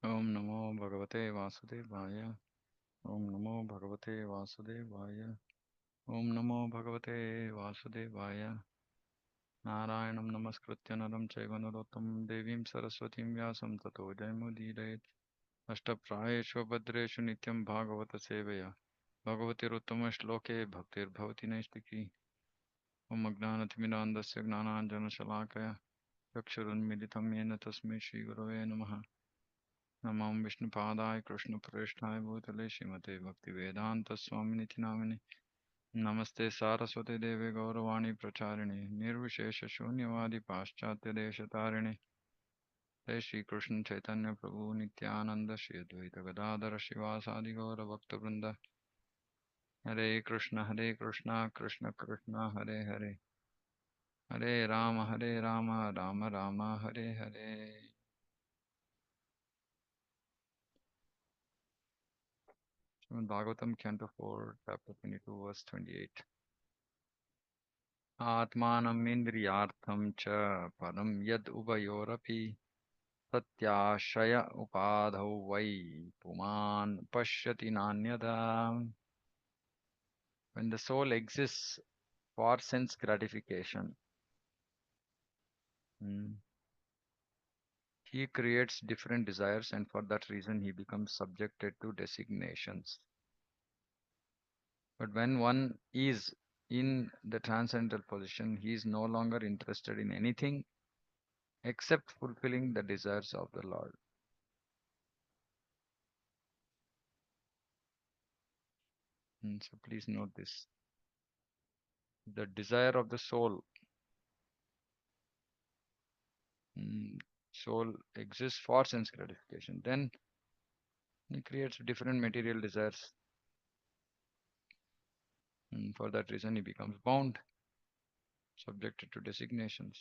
Om Namo Bhagavate Vasudevaya. Om Namo Bhagavate Vasudevaya. Om Namo Bhagavate Vasudevaya. Narayanam Namaskritya Naram Chaiva Narottam Devim Saraswatim Vyasam Tato Jayamudidayat. Ashtaprayeshu Bhadreshu Nityam Bhagavata Sevaya. Bhagavati Ruttama Shloke Bhaktir Bhavati Naistiki. Om Agnanathmirandasya Gnananjana Shalakaya. Yakshurunmilitam Yena Tasmai Shri Gurave Namaha. नमो विष्णुपादाय कृष्णप्रेष्ठाय भूतले श्रीमते भक्तिवेदान्तस्वामिनिति नामिने नमस्ते सारस्वते देवे गौरवाणी प्रचारिणे निर्विशेषशून्यवादी पाश्चात्यदेशतारिणे जय श्रीकृष्ण चैतन्य प्रभु नित्यानंद श्री अद्वैत गदाधर शिवासादि गौरभक्तवृंद हरे Krishna Krishna Krishna Hare Hare Hare Ram Ram Ram Hare Hare Bhagavatam Canto 4, Chapter 22, Verse 28. Atmanam indriyartham cha param yad ubayorapi satyashaya upadhau vai puman pashyati nanyada. When the soul exists for sense gratification, he creates different desires, and for that reason he becomes subjected to designations. But when one is in the transcendental position, he is no longer interested in anything except fulfilling the desires of the Lord. So please note this. The desire of the soul. Soul exists for sense gratification. Then he creates different material desires. For that reason he becomes bound, subjected to designations.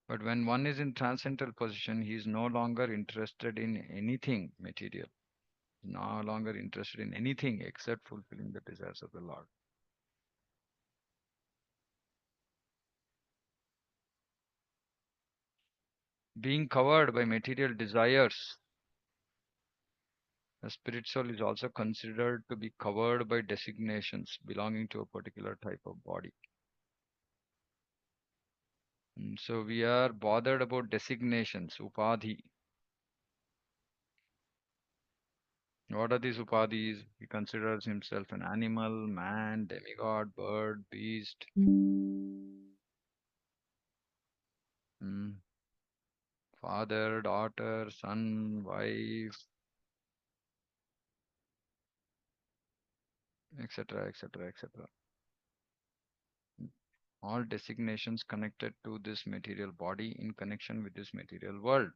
But when one is in transcendental position, he is no longer interested in anything material. No longer interested in anything except fulfilling the desires of the Lord. Being covered by material desires, the spirit soul is also considered to be covered by designations belonging to a particular type of body. So we are bothered about designations, upadhi. What are these upadhis? He considers himself an animal, man, demigod, bird, beast, father, daughter, son, wife, etc., etc., etc. All designations connected to this material body in connection with this material world.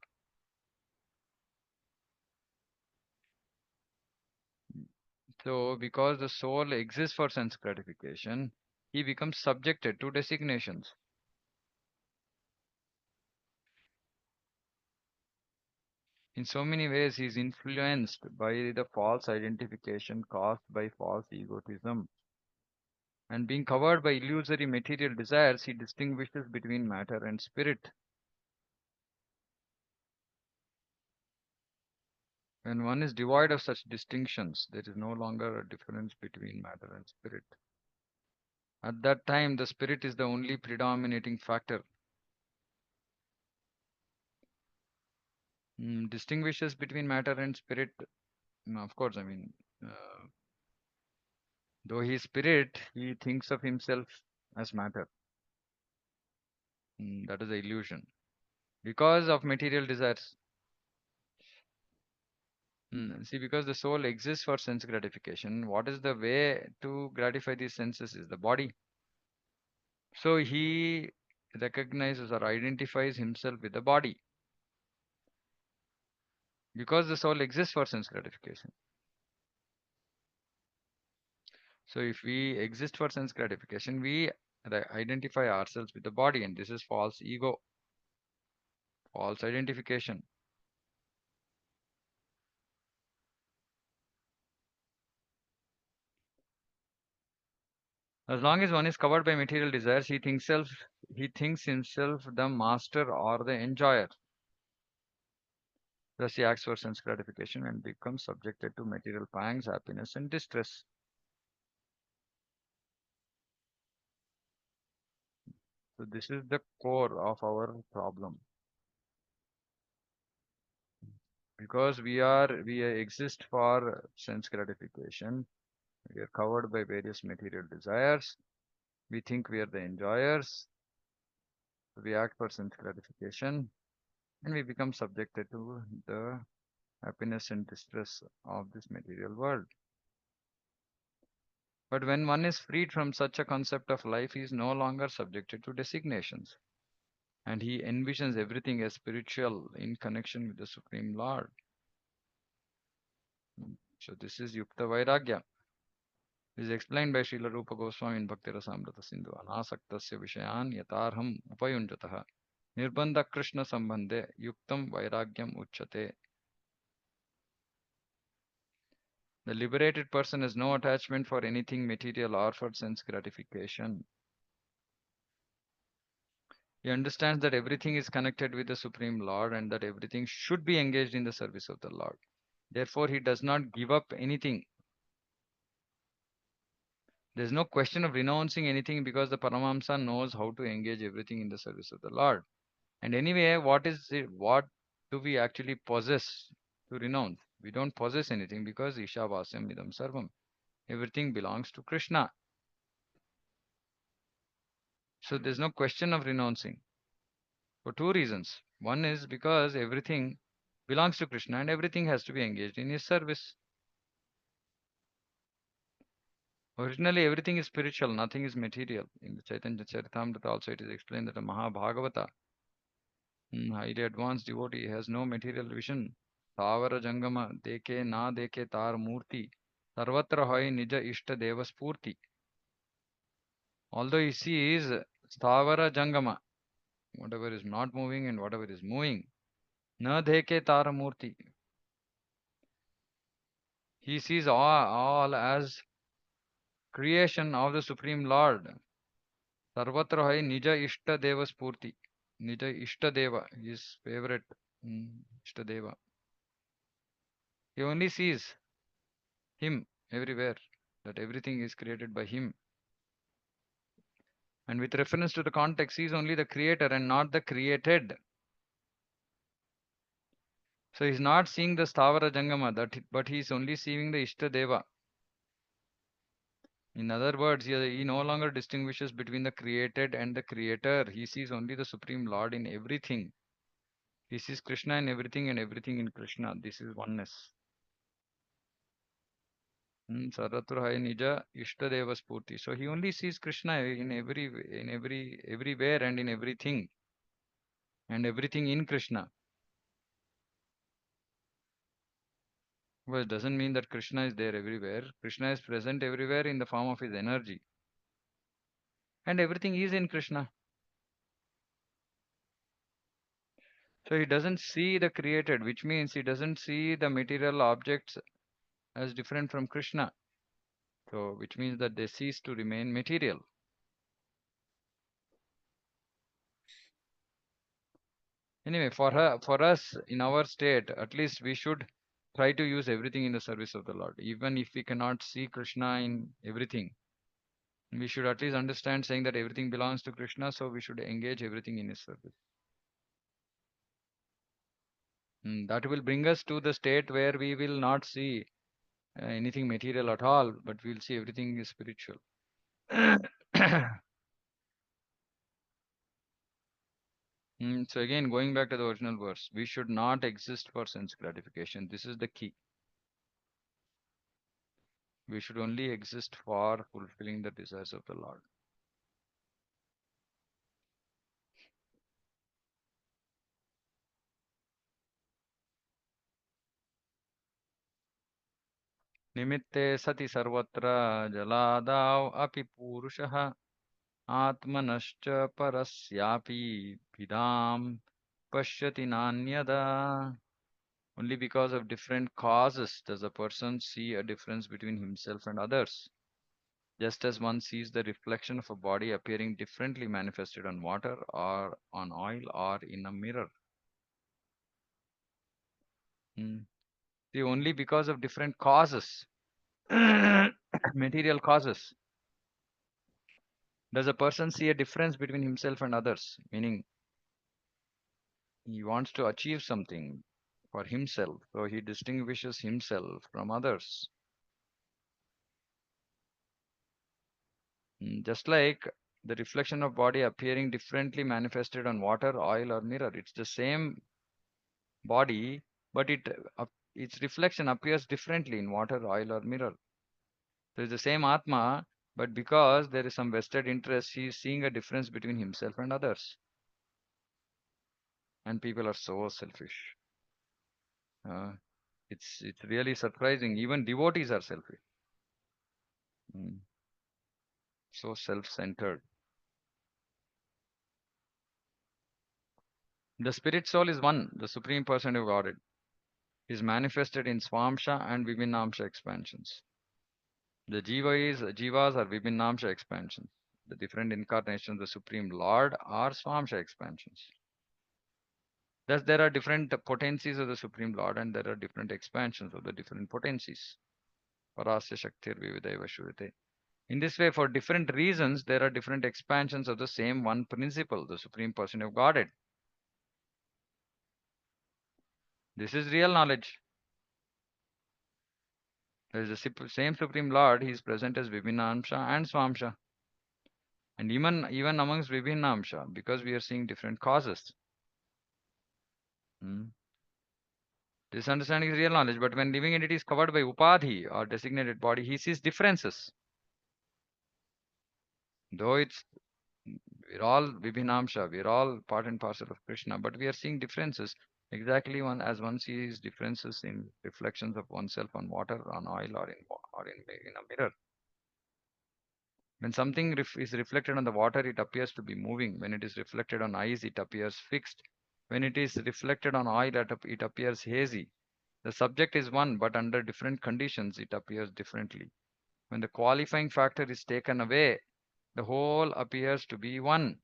So, because the soul exists for sense gratification, he becomes subjected to designations. In so many ways, he is influenced by the false identification caused by false egotism. And being covered by illusory material desires, he distinguishes between matter and spirit. When one is devoid of such distinctions, there is no longer a difference between matter and spirit. At that time, the spirit is the only predominating factor. Distinguishes between matter and spirit. No, of course, though he is spirit, he thinks of himself as matter. That is the illusion. Because of material desires. See, because the soul exists for sense gratification, what is the way to gratify these senses is the body. So he recognizes or identifies himself with the body because the soul exists for sense gratification. So if we exist for sense gratification, we identify ourselves with the body, and this is false ego, false identification. As long as one is covered by material desires, he thinks himself the master or the enjoyer. Thus, he acts for sense gratification and becomes subjected to material pangs, happiness, and distress. So, this is the core of our problem because we exist for sense gratification. We are covered by various material desires. We think we are the enjoyers. We act for sense gratification and we become subjected to the happiness and distress of this material world. But when one is freed from such a concept of life, he is no longer subjected to designations. And he envisions everything as spiritual in connection with the Supreme Lord. So this is Yukta Vairagya. This is explained by Srila Rupa Goswami in Bhakti Rasamrita Sindhu. Anasaktasya Vishayan Yatarham Upayunjataha Nirbandha Krishna Sambandhe Yuktam Vairagyam Uchate. The liberated person has no attachment for anything material or for sense gratification. He understands that everything is connected with the Supreme Lord and that everything should be engaged in the service of the Lord. Therefore, he does not give up anything. There is no question of renouncing anything because the Paramahamsa knows how to engage everything in the service of the Lord. And anyway, what is it? What do we actually possess to renounce? We don't possess anything because Ishavasam Idam Sarvam. Everything belongs to Krishna. So there's no question of renouncing for two reasons. One is because everything belongs to Krishna and everything has to be engaged in his service. Originally, everything is spiritual, nothing is material. In the Chaitanya Charitamrita also it is explained that a Mahabhagavata, highly advanced devotee, has no material vision. Thavara Jangama, deke na deke tar murti, sarvatra hoy nija ishta deva spurti. Although he sees Thavara Jangama, whatever is not moving and whatever is moving, na deke tar murti. He sees all as creation of the Supreme Lord. Sarvatra hai nija ishta deva spurti. Nija ishta deva, his favorite ishta deva. He only sees him everywhere, that everything is created by him. And with reference to the context, he is only the creator and not the created. So he is not seeing the Stavara Jangama, but he is only seeing the Ishta Deva. In other words, he no longer distinguishes between the created and the creator. He sees only the Supreme Lord in everything. He sees Krishna in everything and everything in Krishna. This is oneness. Sarvatra hai nija ishtadeva spurti. So he only sees Krishna everywhere and in everything and everything in Krishna. Well, it doesn't mean that Krishna is there everywhere. Krishna is present everywhere in the form of his energy. And everything is in Krishna. So he doesn't see the created, which means he doesn't see the material objects as different from Krishna. So which means that they cease to remain material. Anyway, for us in our state, at least we should try to use everything in the service of the Lord. Even if we cannot see Krishna in everything, we should at least understand saying that everything belongs to Krishna, so we should engage everything in his service. That will bring us to the state where we will not see anything material at all, but we'll see everything is spiritual. So again, going back to the original verse, we should not exist for sense gratification. This is the key. We should only exist for fulfilling the desires of the Lord. निमित्ते सति सर्वत्र जलादाव अपि पुरुषः आत्मनश्च परस्यापि भिदां पश्यति नान्यदा. Only because of different causes does a person see a difference between himself and others. Just as one sees the reflection of a body appearing differently manifested on water or on oil or in a mirror. Mm. See, only because of different causes, material causes, does a person see a difference between himself and others? Meaning, he wants to achieve something for himself, so he distinguishes himself from others. Just like the reflection of body appearing differently manifested on water, oil, or mirror. It's the same body, but its reflection appears differently in water, oil, or mirror. So it's the same Atma, but because there is some vested interest, he is seeing a difference between himself and others. And people are so selfish. Uh, it's really surprising. Even devotees are selfish. Mm, so self-centered. The spirit soul is one, the supreme person of Godhead, is manifested in Swamsha and Vibhinamsha expansions. The Jivas are Vibhinamsha expansions. The different incarnations of the Supreme Lord are Swamsha expansions. Thus, there are different potencies of the Supreme Lord and there are different expansions of the different potencies. Parasya Shaktir Vividaiva Shurite. In this way, for different reasons, there are different expansions of the same one principle, the Supreme Person of Godhead. This is real knowledge. There is the same Supreme Lord, he is present as Vibhinamsha and Swamsha. And even amongst Vibhinamsha, because we are seeing different causes. Hmm. This understanding is real knowledge, but when living entity is covered by upadhi or designated body, he sees differences. Though we're all Vibhinamsha, we're all part and parcel of Krishna, but we are seeing differences. Exactly one as one sees differences in reflections of oneself on water, on oil, or in a mirror. When something is reflected on the water, it appears to be moving. When it is reflected on ice, it appears fixed. When it is reflected on oil, it appears hazy. The subject is one, but under different conditions, it appears differently. When the qualifying factor is taken away, the whole appears to be one.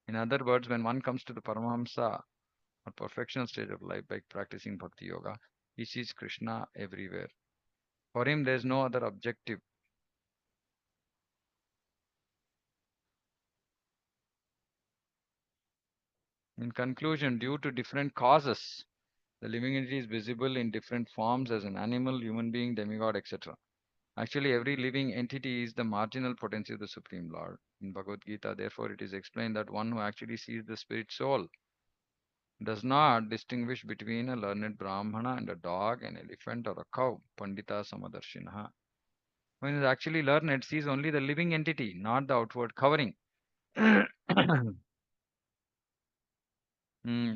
In other words, when one comes to the Paramahamsa or perfectional stage of life by practicing Bhakti Yoga, he sees Krishna everywhere. For him, there is no other objective. In conclusion, due to different causes, the living entity is visible in different forms as an animal, human being, demigod, etc. Actually, every living entity is the marginal potency of the Supreme Lord. In Bhagavad Gita, therefore, it is explained that one who actually sees the spirit soul does not distinguish between a learned Brahmana and a dog, an elephant, or a cow. Pandita Samadarshinaha. When is actually learned, sees only the living entity, not the outward covering.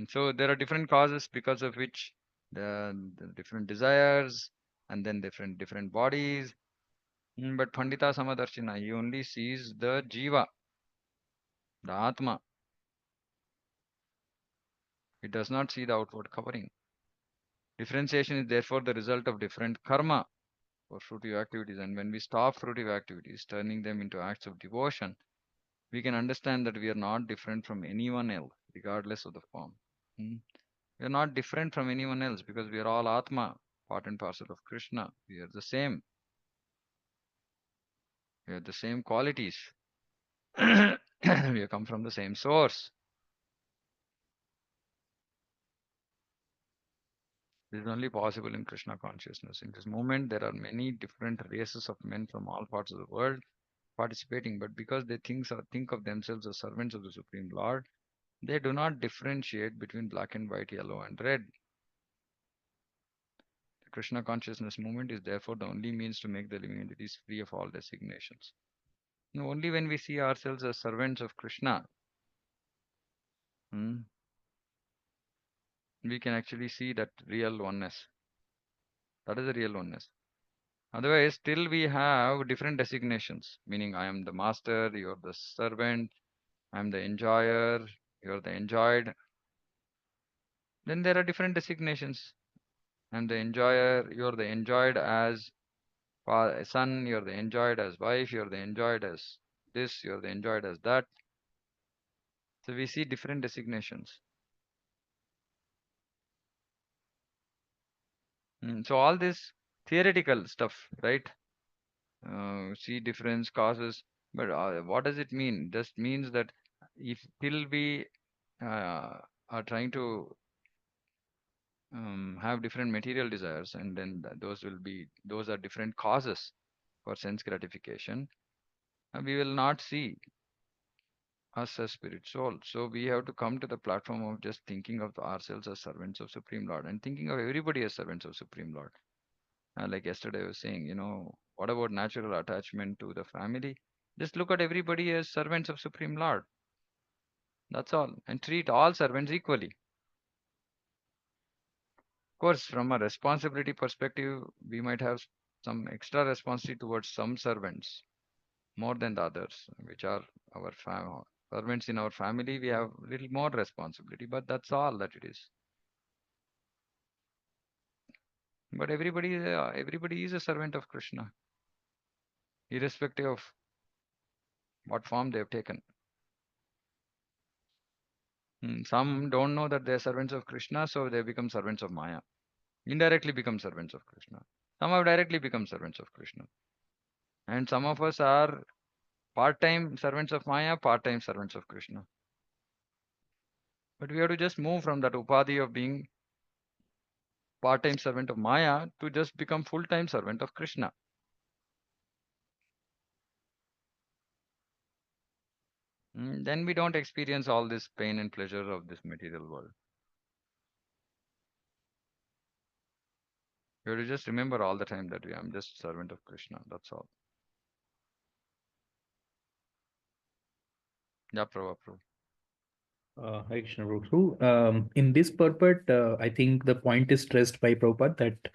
So there are different causes because of which the different desires and then different bodies. But Pandita Samadarshina, he only sees the Jiva, the Atma. He does not see the outward covering. Differentiation is therefore the result of different karma for fruitive activities. And when we stop fruitive activities, turning them into acts of devotion, we can understand that we are not different from anyone else, regardless of the form. Hmm. We are not different from anyone else because we are all Atma, part and parcel of Krishna. We are the same. We have the same qualities. We come from the same source. This is only possible in Krishna consciousness. In this moment, there are many different races of men from all parts of the world participating, but because they think of themselves as servants of the Supreme Lord, they do not differentiate between black and white, yellow and red. The Krishna consciousness movement is therefore the only means to make the living entities free of all designations. Only when we see ourselves as servants of Krishna, hmm, we can actually see that real oneness. That is the real oneness. Otherwise, still we have different designations, meaning I am the master, you're the servant, I am the enjoyer, you're the enjoyed. Then there are different designations. I'm the enjoyer, you're the enjoyed as son, you're the enjoyed as wife, you're the enjoyed as this, you're the enjoyed as that. So we see different designations. So all this theoretical stuff, right? See difference causes, but what does it mean? Just means that if till we uh, are trying to have different material desires, and then those are different causes for sense gratification, we will not see us as spirit soul. So we have to come to the platform of just thinking of ourselves as servants of Supreme Lord and thinking of everybody as servants of Supreme Lord. Like yesterday I was saying, what about natural attachment to the family? Just look at everybody as servants of Supreme Lord. That's all. And treat all servants equally. Of course, from a responsibility perspective, we might have some extra responsibility towards some servants more than the others, which are our servants in our family. We have little more responsibility, but that's all that it is. But everybody is a servant of Krishna, irrespective of what form they have taken. Some don't know that they are servants of Krishna, so they become servants of Maya. Indirectly become servants of Krishna. Some have directly become servants of Krishna. And some of us are part-time servants of Maya, part-time servants of Krishna. But we have to just move from that upadhi of being part-time servant of Maya to just become full-time servant of Krishna. Then we don't experience all this pain and pleasure of this material world. You have to just remember all the time that I'm just servant of Krishna. That's all. Yeah, Prabhu. Hare Krishna Prabhu. In this purport, I think the point is stressed by Prabhupada that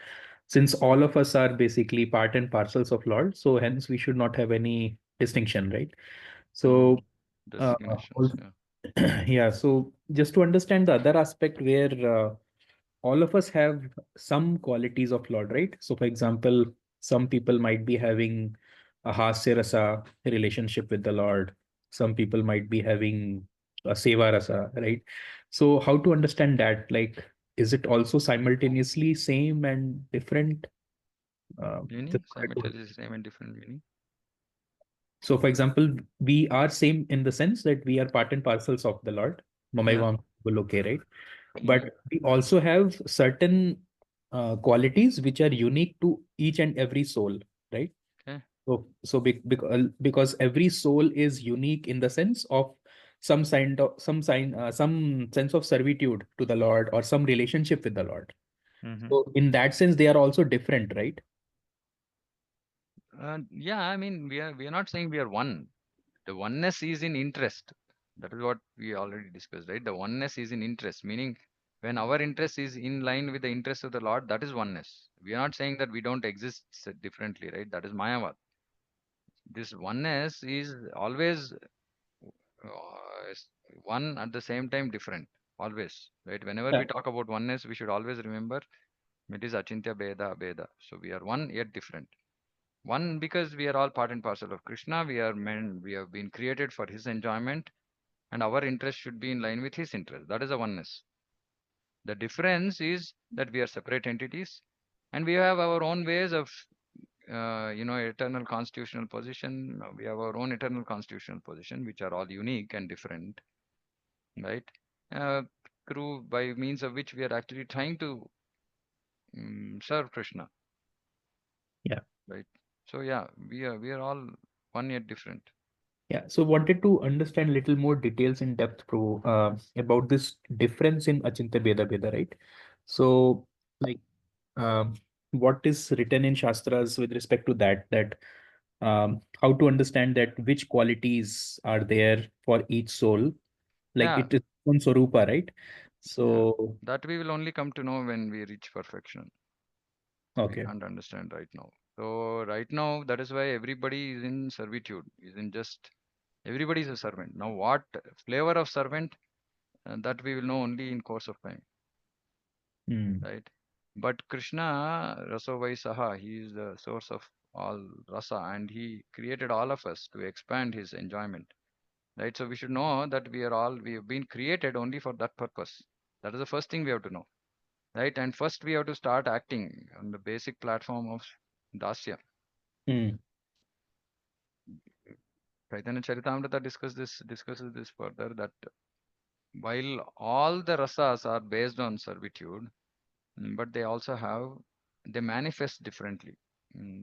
since all of us are basically part and parcels of Lord, so hence we should not have any distinction, right? Mm, So, designations. also, Yeah. yeah, so just to understand the other aspect where all of us have some qualities of Lord, right? So, for example, some people might be having a hasya rasa relationship with the Lord. Some people might be having a seva rasa, right? So, how to understand that? Like, is it also simultaneously same and different? Just Meaning? wanted to- Simultaneously same and different meaning. So, for example, we are same in the sense that we are part and parcels of the Lord. Yeah. Mamaivam okay, right? Mm, But we also have certain qualities which are unique to each and every soul, right? okay. Because every soul is unique in the sense of some sense of servitude to the Lord or some relationship with the Lord. Mm-hmm. So in that sense, they are also different, right? Yeah, I mean, we are not saying we are one. The oneness is in interest. That is what we already discussed, right? The oneness is in interest, meaning when our interest is in line with the interest of the Lord, that is oneness. We are not saying that we don't exist differently, right? That is Mayavad. This oneness is always is one at the same time different. Always, right? Whenever we Yeah. talk about oneness, we should always remember it is Achintya Beda Beda. So we are one yet different. One, because we are all part and parcel of Krishna. We are men. We have been created for His enjoyment, and our interest should be in line with His interest. That is a oneness. The difference is that we are separate entities, and we have our own ways of, eternal constitutional position. We have our own eternal constitutional position, which are all unique and different, right? Uh, Through by means of which we are actually trying to serve Krishna, Yeah. right? So yeah, we are all one yet different. Yeah, so wanted to understand a little more details in depth, about this difference in Achintya Beda Beda, right? So, like, um, what is written in Shastras with respect to that? How to understand that which qualities are there for each soul? Like Yeah, it is on Swarupa, right? yeah. So, That we will only come to know when we reach perfection. We okay. can't understand right now. So right now, that is why everybody is in servitude. Is in just everybody is a servant. Now, what flavor of servant, that we will know only in course of time, Hmm. right? But Krishna, Raso Vaisaha, he is the source of all rasa, and he created all of us to expand his enjoyment, right? So we should know that we have been created only for that purpose. That is the first thing we have to know. right? And first we have to start acting on the basic platform of dasya. mm, Chaitanya Charitamrita discusses this further, that while all the rasas are based on servitude, but they manifest differently,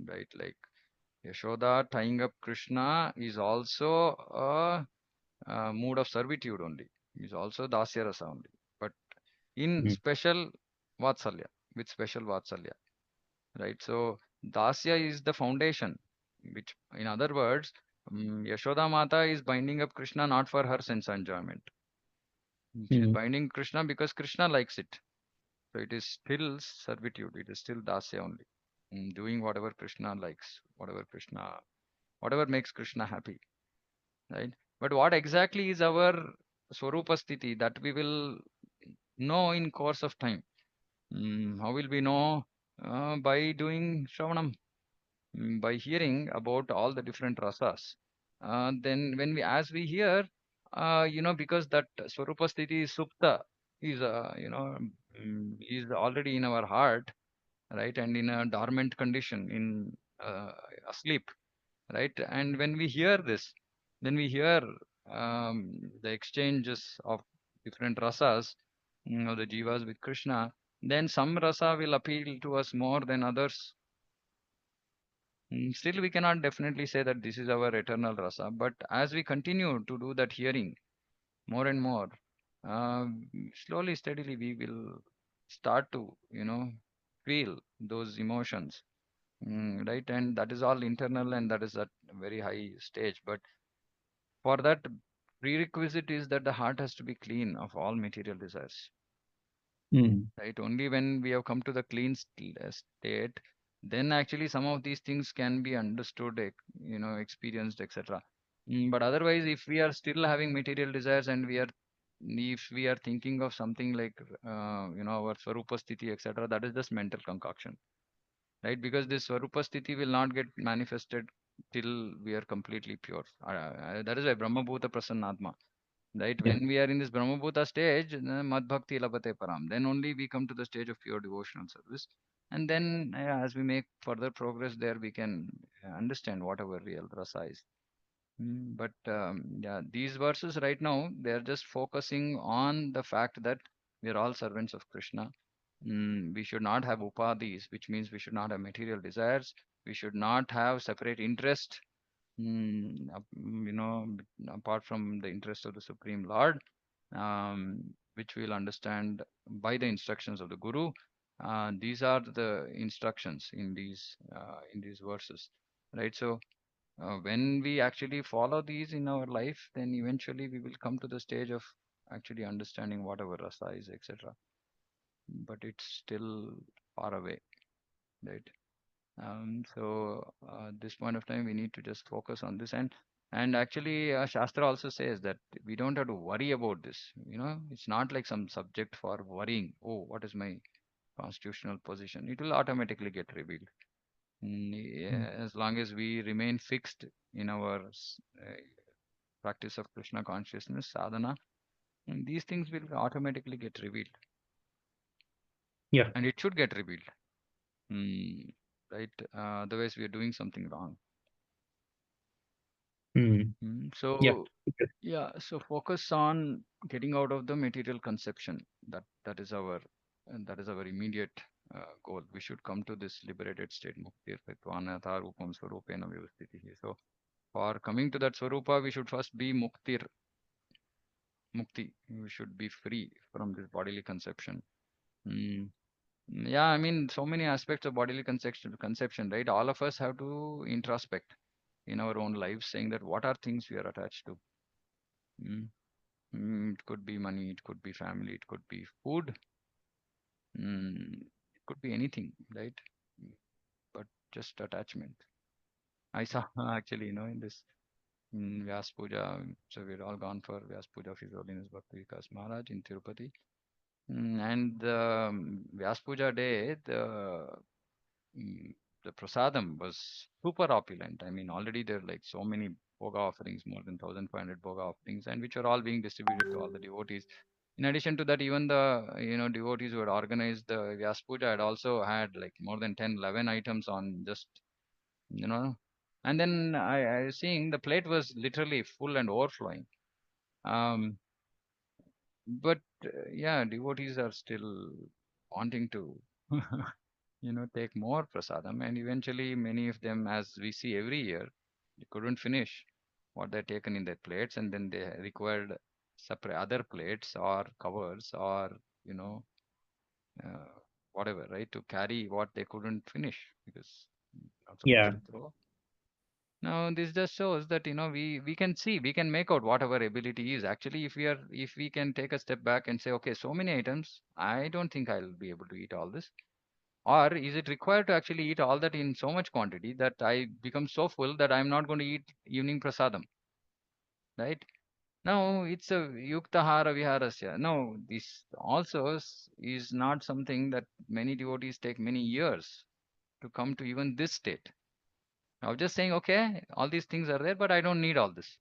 right? Like Yashoda tying up Krishna is also a mood of servitude only, is also dasya rasa only, but in mm, special vatsalya, with special vatsalya, right? So dasya is the foundation, which, in other words, Yashoda Mata is binding up Krishna not for her sense enjoyment. She is mm, binding Krishna because Krishna likes it. So it is still servitude. It is still dasya only. Doing whatever Krishna likes, whatever makes Krishna happy, right? But what exactly is our Swarupa Sthiti, that we will know in course of time. How will we know? By doing Shravanam, by hearing about all the different rasas. Then when as we hear, because that Swarupa Sthiti is Supta, is already in our heart, right? And in a dormant condition, in asleep, right? And when we hear this, when we hear the exchanges of different rasas, the jivas with Krishna, then some rasa will appeal to us more than others. Still, we cannot definitely say that this is our eternal rasa, but as we continue to do that hearing more and more, uh, slowly, steadily, we will start to, feel those emotions, right? And that is all internal, and that is at a very high stage. But for that, prerequisite is that the heart has to be clean of all material desires, mm, right? Only when we have come to the clean state, then actually some of these things can be understood, experienced, etc. But otherwise, if we are still having material desires, and if we are thinking of something like, our Swarupa Sthiti, etc., that is just mental concoction, right? Because this Swarupa Sthiti will not get manifested till we are completely pure. That is why Brahma Bhuta Prasannatma, right? yeah. When we are in this Brahma Bhuta stage, Mad Bhakti Labate Param, then only we come to the stage of pure devotional service. And then, as we make further progress there, we can understand whatever real rasa is. But yeah, these verses right now, they are just focusing on the fact that we are all servants of Krishna. We should not have upadhis, which means we should not have material desires. We should not have separate interest, apart from the interest of the Supreme Lord, which we'll understand by the instructions of the Guru. These are the instructions in these verses, right? So when we actually follow these in our life, then eventually we will come to the stage of actually understanding whatever rasa is, etc. But it's still far away, right? At this point of time, we need to just focus on this. And actually, Shastra also says that we don't have to worry about this. It's not like some subject for worrying. Oh, what is my constitutional position? It will automatically get revealed. Mm, Yeah, as long as we remain fixed in our practice of Krishna consciousness, sadhana, these things will automatically get revealed, yeah. and it should get revealed. Mm, right? Otherwise, we are doing something wrong. Mm, yeah. So yeah, so focus on getting out of the material conception. That is our immediate goal. We should come to this liberated state, muktir petvanatha rupam swarupena vyavastitihi. So for coming to that swarupa, we should first be mukti. We should be free from this bodily conception. Mm. Yeah, I mean, so many aspects of bodily conception, right? All of us have to introspect in our own lives, saying that what are things we are attached to. Mm. It could be money, it could be family, it could be food, it could be anything, right? Mm, But just attachment. I saw actually, in this Vyas Puja, so we're all gone for Vyas Puja of His Holiness Bhakti Vikas Maharaj in Tirupati. And the Vyas Puja day, mm, the prasadam was super opulent. I mean, already there are like so many bhoga offerings, more than 1,500 bhoga offerings, and which are all being distributed to all the devotees. In addition to that, even the devotees who had organized the Vyas Puja had also had like more than 10, 11 items on just you know. And then I was seeing the plate was literally full and overflowing. Um, but yeah, devotees are still wanting to take more prasadam, and eventually many of them, as we see every year, they couldn't finish what they're taken in their plates, and then they required separate other plates or covers or you know uh, whatever, right, to carry what they couldn't finish because not supposed Yeah. to throw. Now this just shows that we can see, we can make out whatever ability is actually, if we can take a step back and say, okay, so many items, I don't think I'll be able to eat all this. Or is it required to actually eat all that in so much quantity that I become so full that I'm not going to eat evening prasadam, right? No, it's a yuktahara viharasya. No, this also is not something that many devotees take many years to come to even this state. I was just saying, okay, all these things are there, but I don't need all this.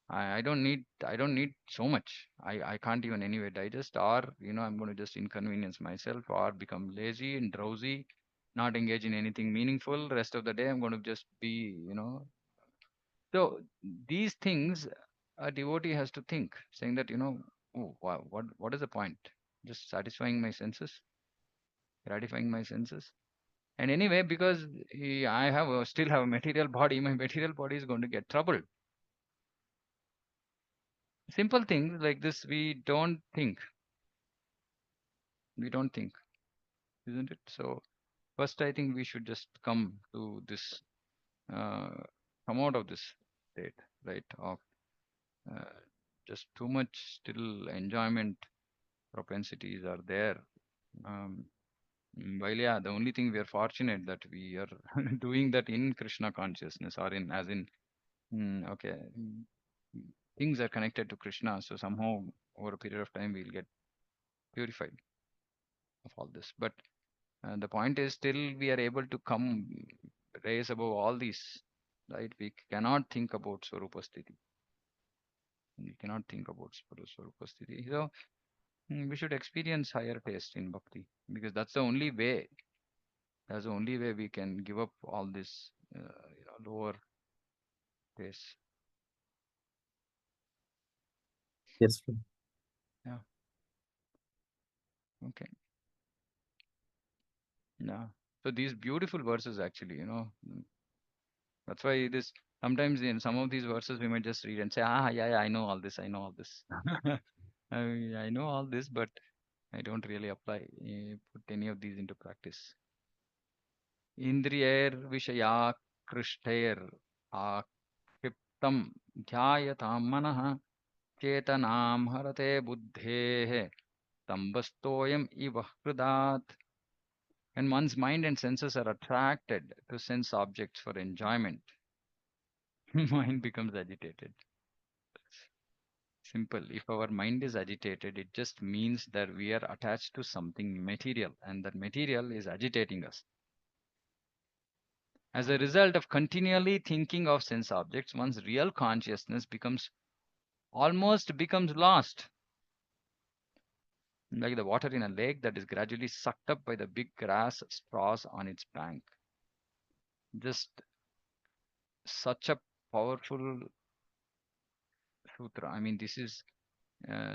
I don't need so much. I can't even anyway digest, or I'm going to just inconvenience myself or become lazy and drowsy, not engage in anything meaningful. Rest of the day I'm going to just be. So these things a devotee has to think, saying that oh, wow, what is the point? Just satisfying my senses, gratifying my senses. And anyway, because I still have a material body, my material body is going to get troubled. Simple things like this, we don't think, isn't it? So first, I think we should just uh, come out of this state, right? Of uh, just too much still enjoyment propensities are there. Um, while yeah, the only thing we are fortunate that we are doing that in Krishna consciousness, or in as in okay, things are connected to Krishna, so somehow over a period of time we'll get purified of all this. But the point is, still we are able to come raise above all these, right? We cannot think about Swarupa Sthiti. We cannot think about Swarupa Sthiti. So we should experience higher taste in bhakti because that's the only way. That's the only way we can give up all this, lower taste. Yes, true. Yeah. Okay. Yeah. So these beautiful verses actually, that's why this sometimes in some of these verses we might just read and say, yeah, yeah, I know all this, I know all this. I know all this, but I don't really put any of these into practice. Indriyer Vishayakrishthair Akiptam Dhyayatam Manah Chetanam Harate Buddhehe Tambastoyam Iva Hridat. When one's mind and senses are attracted to sense objects for enjoyment, mind becomes agitated. Simple. If our mind is agitated, it just means that we are attached to something material, and that material is agitating us. As a result of continually thinking of sense objects, one's real consciousness almost becomes lost, like the water in a lake that is gradually sucked up by the big grass straws on its bank. Just such a powerful sutra. I mean, this is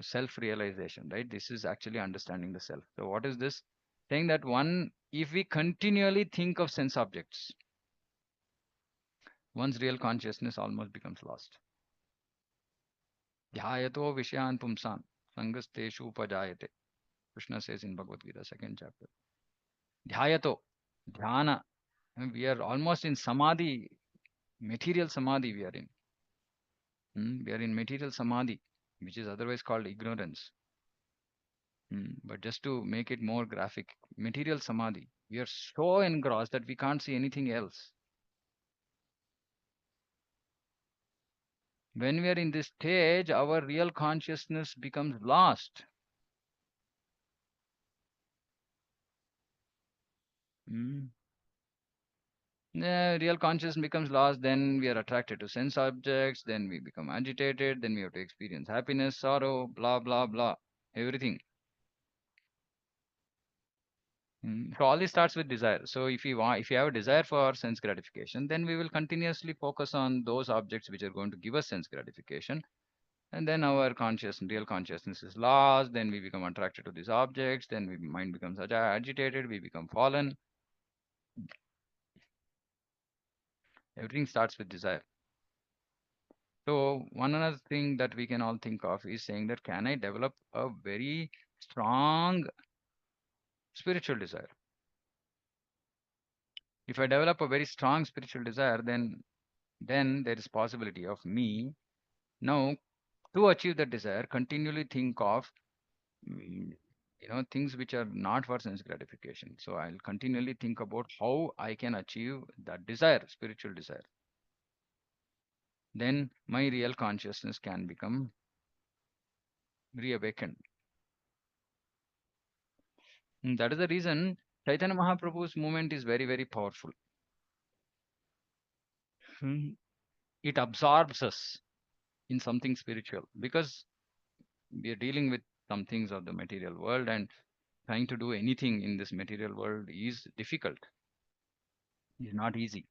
self-realization, right? This is actually understanding the self. So what is this? Saying that if we continually think of sense objects, one's real consciousness almost becomes lost. Dhyayato vishayan pumsan sangasteshu upajayate. Krishna says in Bhagavad Gita, second chapter. Dhyayato, dhyana. We are almost in samadhi, material samadhi we are in. We are in material samadhi, which is otherwise called ignorance. But just to make it more graphic, material samadhi, we are so engrossed that we can't see anything else. When we are in this stage, our real consciousness becomes lost. Mm. Real consciousness becomes lost, then we are attracted to sense objects, then we become agitated, then we have to experience happiness, sorrow, blah, blah, blah. everything. So all this starts with desire. So if you have a desire for sense gratification, then we will continuously focus on those objects which are going to give us sense gratification. And then our real consciousness is lost. Then we become attracted to these objects. Then we mind becomes agitated. We become fallen. Everything starts with desire. So one another thing that we can all think of is saying that can I develop a very strong spiritual desire? If I develop a very strong spiritual desire, then there is possibility of me now to achieve that desire continually think of mm, things which are not for sense gratification. So I'll continually think about how I can achieve that desire, spiritual desire. Then my real consciousness can become reawakened. That is the reason Chaitanya Mahaprabhu's movement is very, very powerful. Mm, It absorbs us in something spiritual because we are dealing with some things of the material world, and trying to do anything in this material world is difficult, is not easy,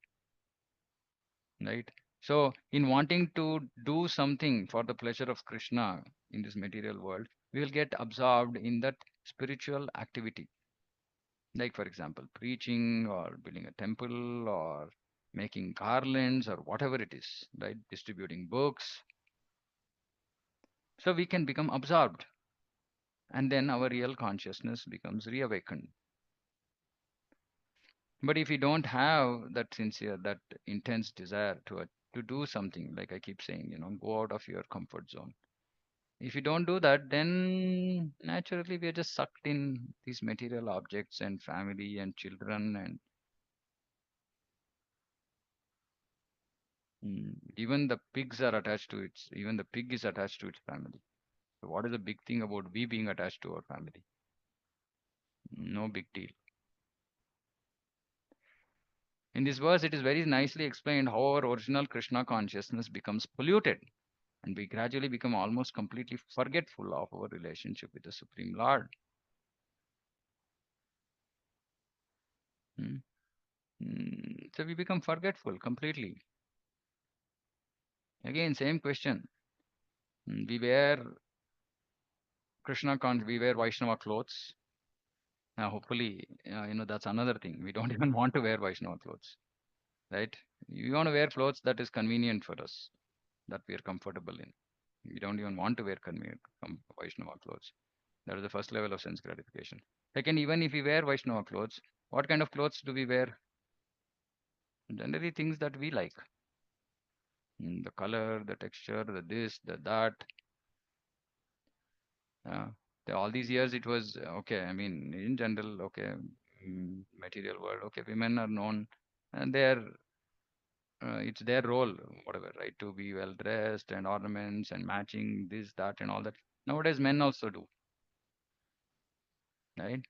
right? So, in wanting to do something for the pleasure of Krishna in this material world, we will get absorbed in that spiritual activity. Like, for example, preaching or building a temple or making garlands or whatever it is, right? Distributing books. So, we can become absorbed, and then our real consciousness becomes reawakened. But if you don't have that sincere, that intense desire to do something, like I keep saying, go out of your comfort zone. If you don't do that, then naturally we are just sucked in these material objects and family and children, and even the pigs are attached to its. Even the pig is attached to its family. So what is the big thing about we being attached to our family? No big deal. In this verse, it is very nicely explained how our original Krishna consciousness becomes polluted, and we gradually become almost completely forgetful of our relationship with the Supreme Lord. Hmm. So we become forgetful completely. Again, same question. We wear we wear Vaishnava clothes. Now, hopefully, that's another thing. We don't even want to wear Vaishnava clothes, right? You want to wear clothes that is convenient for us, that we are comfortable in. We don't even want to wear convenient Vaishnava clothes. That is the first level of sense gratification. Second, even if we wear Vaishnava clothes, what kind of clothes do we wear? Generally, things that we like. The color, the texture, the this, the that. Uh, all these years, it was okay. I mean, in general, okay, material world, okay, women are known, and it's their role, whatever, right, to be well dressed and ornaments and matching this, that, and all that. Nowadays, men also do, right?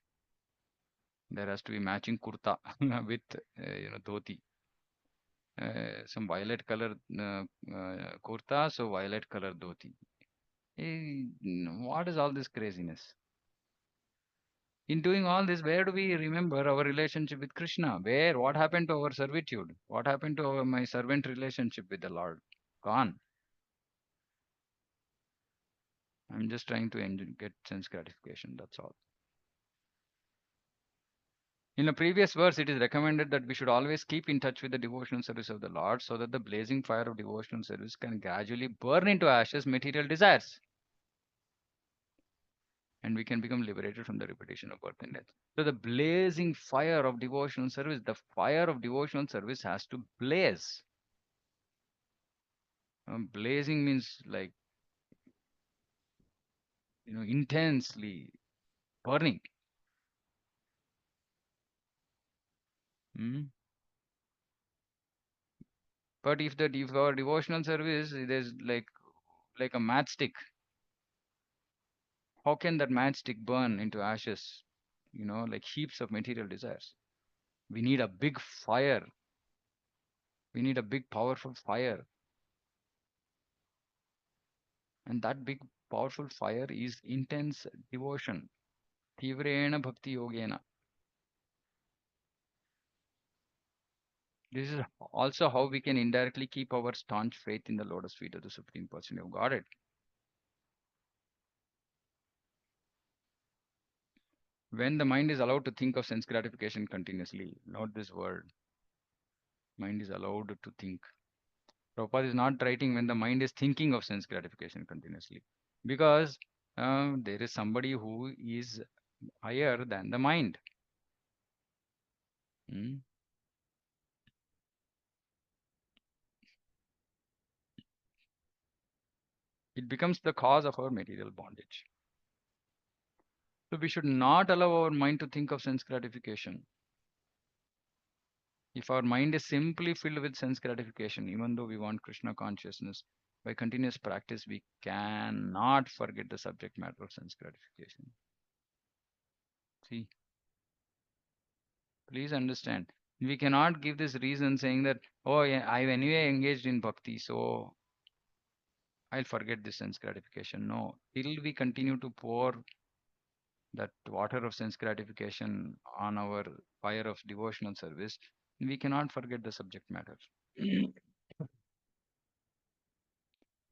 There has to be matching kurta with, dhoti. Some violet color kurta, so violet color dhoti. What is all this craziness? In doing all this, where do we remember our relationship with Krishna? Where? What happened to our servitude? What happened to my servant relationship with the Lord? Gone. I'm just trying to get sense gratification. That's all. In a previous verse, it is recommended that we should always keep in touch with the devotional service of the Lord so that the blazing fire of devotional service can gradually burn into ashes material desires, and we can become liberated from the repetition of birth and death. So, the blazing fire of devotional service, the fire of devotional service has to blaze. Blazing means like, intensely burning. Mm. But if our devotional service is like a matchstick, how can that matchstick burn into ashes? Like heaps of material desires. We need a big fire. We need a big, powerful fire, and that big powerful fire is intense devotion. Tivrena bhakti yogena. This is also how we can indirectly keep our staunch faith in the lotus feet of the Supreme Person of Godhead. When the mind is allowed to think of sense gratification continuously, note this word, mind is allowed to think. Prabhupada is not writing when the mind is thinking of sense gratification continuously. Because there is somebody who is higher than the mind. Hmm? It becomes the cause of our material bondage. So we should not allow our mind to think of sense gratification. If our mind is simply filled with sense gratification, even though we want Krishna consciousness, by continuous practice, we cannot forget the subject matter of sense gratification. See, please understand. We cannot give this reason saying that, oh, yeah, I've anyway engaged in bhakti, so I'll forget this sense gratification. No, till we continue to pour that water of sense gratification on our fire of devotional service, we cannot forget the subject matter.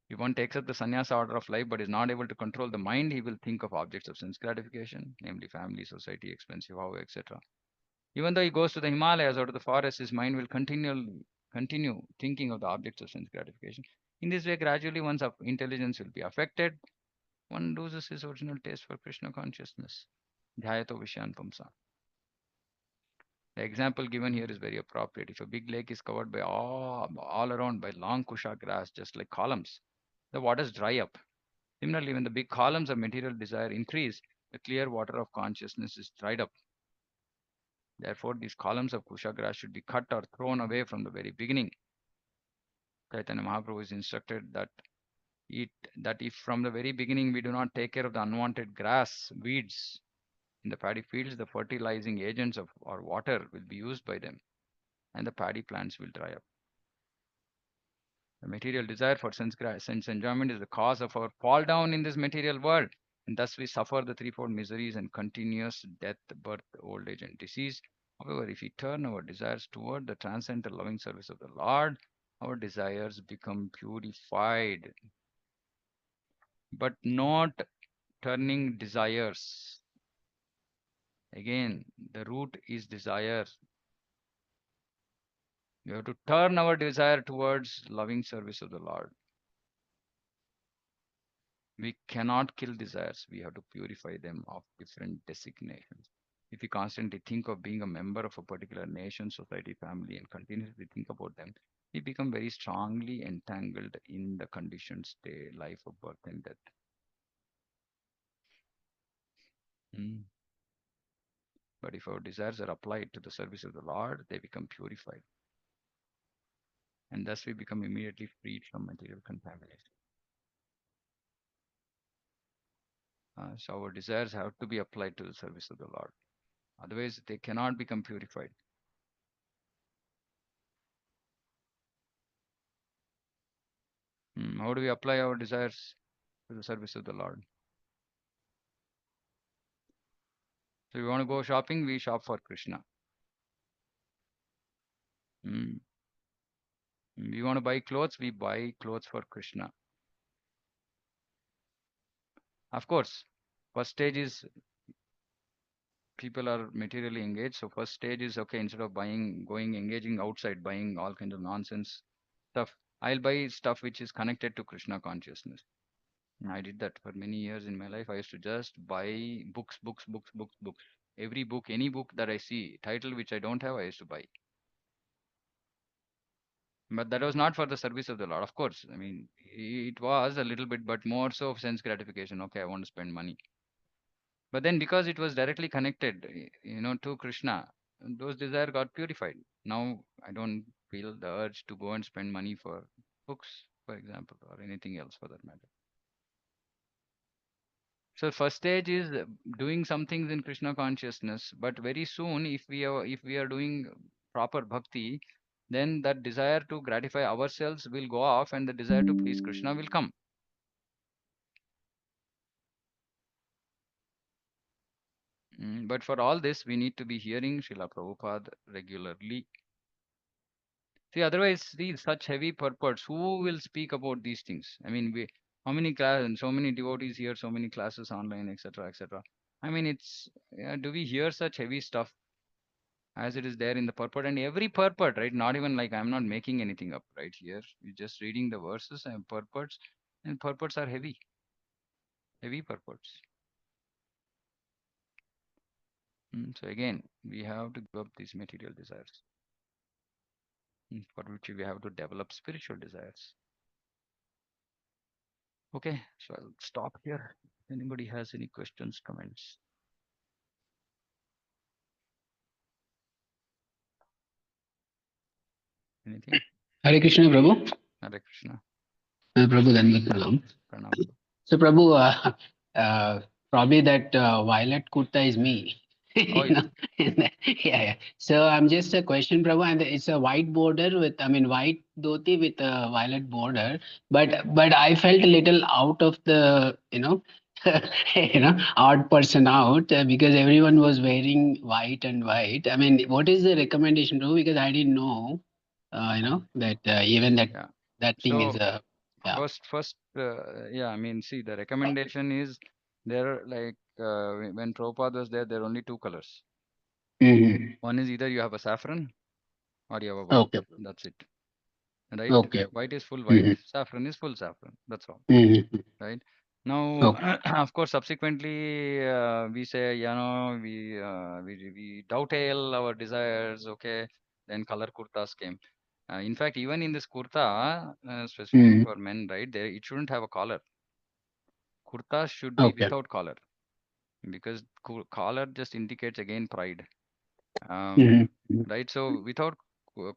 If one takes up the sannyasa order of life but is not able to control the mind, he will think of objects of sense gratification, namely family, society, expensive house, etc. Even though he goes to the Himalayas or to the forest, his mind will continue thinking of the objects of sense gratification. In this way, gradually one's intelligence will be affected. One loses his original taste for Krishna consciousness. Dhyayato Vishyan Pumsa. The example given here is very appropriate. If a big lake is covered by all around by long kusha grass, just like columns, the waters dry up. Similarly, when the big columns of material desire increase, the clear water of consciousness is dried up. Therefore, these columns of kusha grass should be cut or thrown away from the very beginning. Chaitanya Mahaprabhu is instructed it that if from the very beginning we do not take care of the unwanted grass, weeds in the paddy fields, the fertilizing agents of or water will be used by them, and the paddy plants will dry up. The material desire for sense enjoyment is the cause of our fall down in this material world, and thus we suffer the threefold miseries and continuous death, birth, old age, and disease. However, if we turn our desires toward the transcendental loving service of the Lord, our desires become purified, but not turning desires. Again, the root is desire. We have to turn our desire towards loving service of the Lord. We cannot kill desires. We have to purify them of different designations. If we constantly think of being a member of a particular nation, society, family, and continuously think about them, we become very strongly entangled in the conditioned state, life of birth and death. Mm. But if our desires are applied to the service of the Lord, they become purified. And thus we become immediately freed from material contamination. So our desires have to be applied to the service of the Lord. Otherwise, they cannot become purified. How do we apply our desires to the service of the Lord? So, we want to go shopping, we shop for Krishna. Mm. We want to buy clothes, we buy clothes for Krishna. Of course, first stage is people are materially engaged. So, first stage is okay, instead of engaging outside, buying all kinds of nonsense stuff, I'll buy stuff which is connected to Krishna consciousness. I did that for many years in my life. I used to just buy books, books, books, books, books. Every book, any book that I see, title which I don't have, I used to buy. But that was not for the service of the Lord. Of course, I mean, it was a little bit, but more so of sense gratification. Okay, I want to spend money. But then because it was directly connected, to Krishna, those desire got purified. Now I don't feel the urge to go and spend money for books, for example, or anything else for that matter. So first stage is doing some things in Krishna consciousness, but very soon, if we are doing proper bhakti, then that desire to gratify ourselves will go off, and the desire to please Krishna will come. But for all this, we need to be hearing Srila Prabhupada regularly. See, otherwise, see, such heavy purports, who will speak about these things? I mean, how many class, so many devotees here, so many classes online, etc., etc. I mean, do we hear such heavy stuff as it is there in the purport? And every purport, right? Not even like I'm not making anything up right here. You're just reading the verses and purports, and purports are heavy, heavy purports. So again, we have to give up these material desires, for which we have to develop spiritual desires. Okay, so I'll stop here. Anybody has any questions, comments, anything? Hare Krishna, Prabhu. Hare Krishna. Prabhu, Dandavat Pranam. Pranam. So, Prabhu, probably that violet kurta is me. Oh, You know, yeah, yeah. So I'm just a question, Prabhu, and it's a white border with, I mean, white dhoti with a violet border. But I felt a little out of the, odd person out because everyone was wearing white and white. I mean, what is the recommendation, Prabhu? Because I didn't know, that even that yeah. that thing is So a, yeah. yeah, I mean, see, the recommendation is there, like when Prabhupada was there, there are only two colors. Mm-hmm. One is either you have a saffron or you have a white. Okay. That's it. Right? Okay. White is full white, Mhm, saffron is full saffron. That's all. mhm. Right? Now, Okay. of course, subsequently we say, we dovetail our desires. Okay, then color kurtas came. In fact, even in this kurta, specifically Mhm. for men, right, there it shouldn't have a collar. Kurtas should be Okay. without collar, because collar just indicates again pride. Mhm, mhm. Right? So without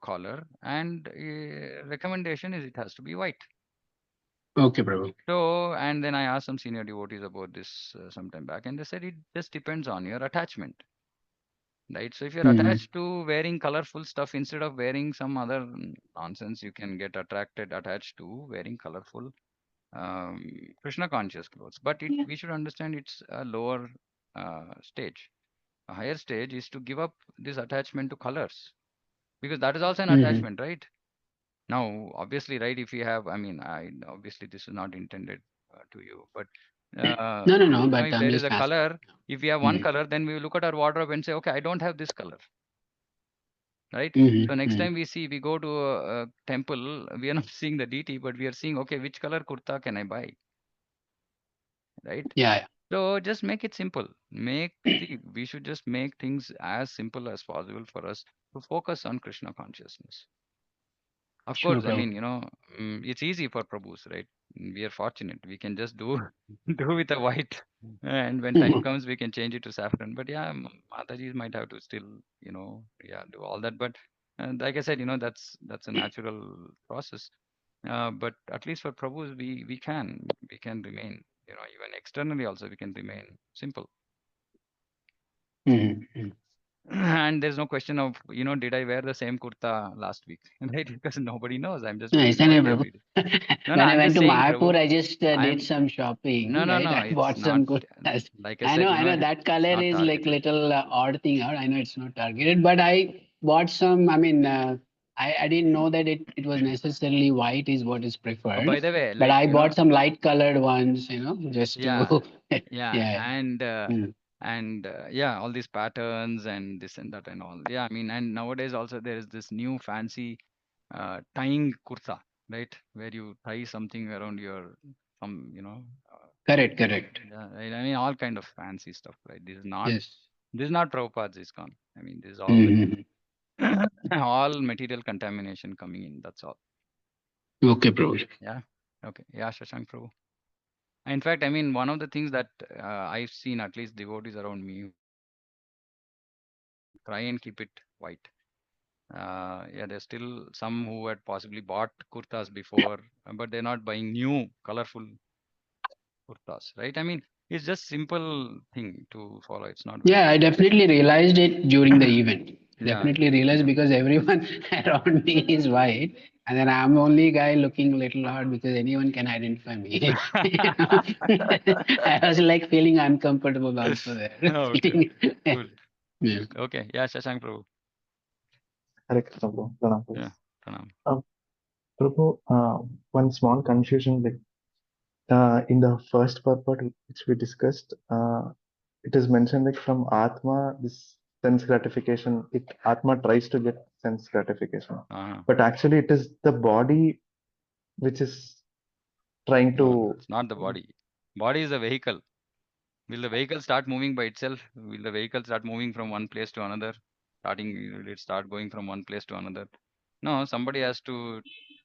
collar, and recommendation is it has to be white. Okay, Prabhu. So, and then I asked some senior devotees about this some time back, and they said it just depends on your attachment, right? So, if you're Mhm. attached to wearing colorful stuff instead of wearing some other nonsense, you can get attached to wearing colorful um, Krishna conscious clothes. But we should understand it's a lower stage. A higher stage is to give up this attachment to colors, because that is also an Mhm. attachment, right? Now, obviously, right, if you have, I mean, obviously this is not intended to you, but No, no, no. But if I'm there is just a asking. color, if we have one Mhm. color, then we will look at our wardrobe and say, okay, I don't have this color, right? Mhm. So next Mhm. time we go to a temple, we are not seeing the deity, but we are seeing, okay, which color kurta can I buy, right? Yeah. So just make it simple. See, we should just make things as simple as possible for us to focus on Krishna consciousness. Of Sure, course, I Prabhu. mean, it's easy for Prabhus, right? We are fortunate. We can just do do with a white, and when time Mhm. comes, we can change it to saffron. But yeah, Mataji might have to still, yeah, do all that. But like I said, that's a natural process. But at least for Prabhus, we can remain, even externally also we can remain simple. Mhm. Mhm. And there's no question of, did I wear the same kurta last week? Right? Because nobody knows. I'm just No, wearing isn't it, white Prabhu? every day. No, no, When I I'm went just to saying, Mayapur, Prabhu. I just did I'm some no, shopping, no, right? no. I It's bought not. some kurtas. Like I I said, know, I know that it's color not is like targeted. little odd thing out. I know it's not targeted, but I bought some. I mean, I didn't know that it was necessarily white is what is preferred, By the way, but like I bought some light colored ones, just yeah, to, yeah, yeah. and yeah, all these patterns and this and that and all. Yeah, I mean, and nowadays also there is this new fancy tying kurta, right? Where you tie something around your some, Correct, correct. yeah, right? I mean, all kind of fancy stuff, right? Yes. This is not Prabhupada's ISKCON. I mean, this is all Mhm. all material contamination coming in. That's all. Okay, Prabhu. Yeah. Okay. Yeah, Shashank Prabhu. In fact, I mean, one of the things that I've seen, at least devotees around me, who try and keep it white. Yeah, there's still some who had possibly bought kurtas before, but they're not buying new colorful kurtas, right? I mean, it's just simple thing to follow. It's not very Yeah, I difficult. definitely realized it during the event. definitely realized because everyone around me is white, and then I'm the only guy looking a little odd because anyone can identify me. I was like feeling uncomfortable also there. Okay, cool. Yeah. Okay, yeah, Shashank Prabhu. Hare Krishna, bro. Pranam, bro. Yeah, Pranam. Uh, Prabhu, one small confusion, like in the first purport which we discussed, it is mentioned like from Atma, this sense gratification, Atma tries to get sense gratification. Uh-huh. But actually it is the body which is trying No, to. it's not the body. Body is a vehicle. Will the vehicle start moving by itself? Will the vehicle start moving from one place to another? Will it start going from one place to another? No, somebody has to,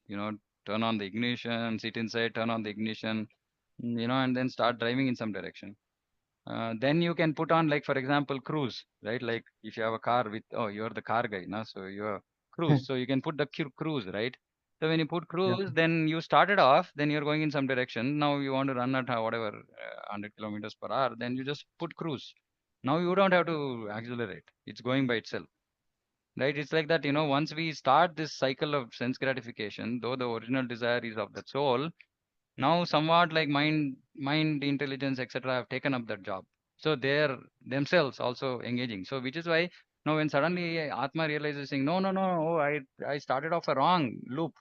you know, turn on the ignition, sit inside, turn on the ignition, and then start driving in some direction. Then you can put on, like, for example, cruise, right? Like if you have a car with, oh, you're the car guy, no? So you're cruise. So you can put the cruise, right? So when you put Yeah. cruise, then you started off, then you're going in some direction. Now you want to run at whatever 100 kilometers per hour, then you just put cruise. Now you don't have to accelerate. It's going by itself, right? It's like that, once we start this cycle of sense gratification, though the original desire is of the soul, now somewhat like mind intelligence etc have taken up that job, so they're themselves also engaging. So which is why now when suddenly Atma realizes saying, no, no, no, oh, I started off a wrong loop.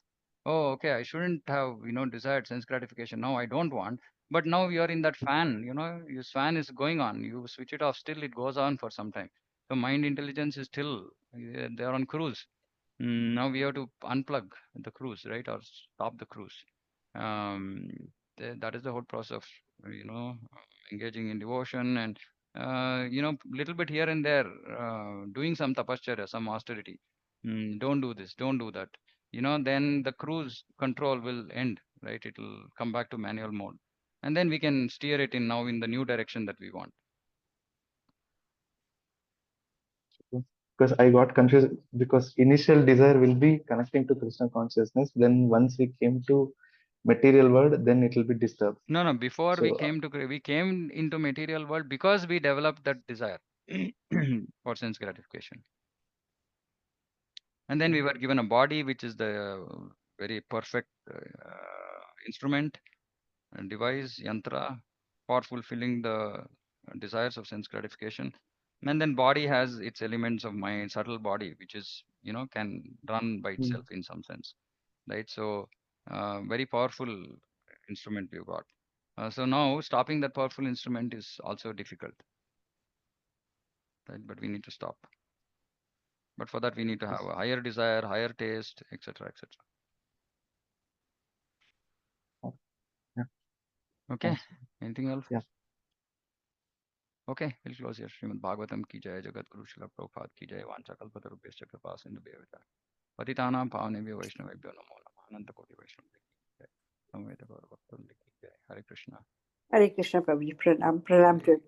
Oh, okay, I shouldn't have desired sense gratification. Now I don't want. But now you're in that fan, your fan is going on, you switch it off, still it goes on for some time. So mind intelligence is still they're on cruise. Now we have to unplug the cruise, right, or stop the cruise. Um, that is the whole process of, engaging in devotion and, little bit here and there, doing some tapasya, some austerity. Don't do this, don't do that. Then the cruise control will end, right? It will come back to manual mode. And then we can steer it in now in the new direction that we want. Because I got confused because initial desire will be connecting to Krishna consciousness. Then once we came to material world, then it will be disturbed. No, no, before So we came into material world because we developed that desire for sense gratification. And then we were given a body, which is the very perfect instrument and device, yantra, for fulfilling the desires of sense gratification. And then body has its elements of mind, subtle body, which is, can run by itself in some sense, right? So, very powerful instrument we've got. So now stopping that powerful instrument is also difficult, right? But we need to stop. But for that, we need to have a higher desire, higher taste, etc., etc. yeah, Okay. thanks. Anything else? Yeah. Okay, we'll close here. Srimad Bhagavatam ki jai, Jagat Guru Srila Prabhupada ki jai, Vancha Kalpatarubhyascha Kripa Sindhu Bhevita. Patitanam Pavanebhyo Vaishnavebhyo Namo Namah Ananta Koti Vaishnavebhyo ki jai. Samveta Gaura Bhakta Vrinda ki jai. Hare Krishna. Hare Krishna, Prabhuji. Pranam, pranam to everyone.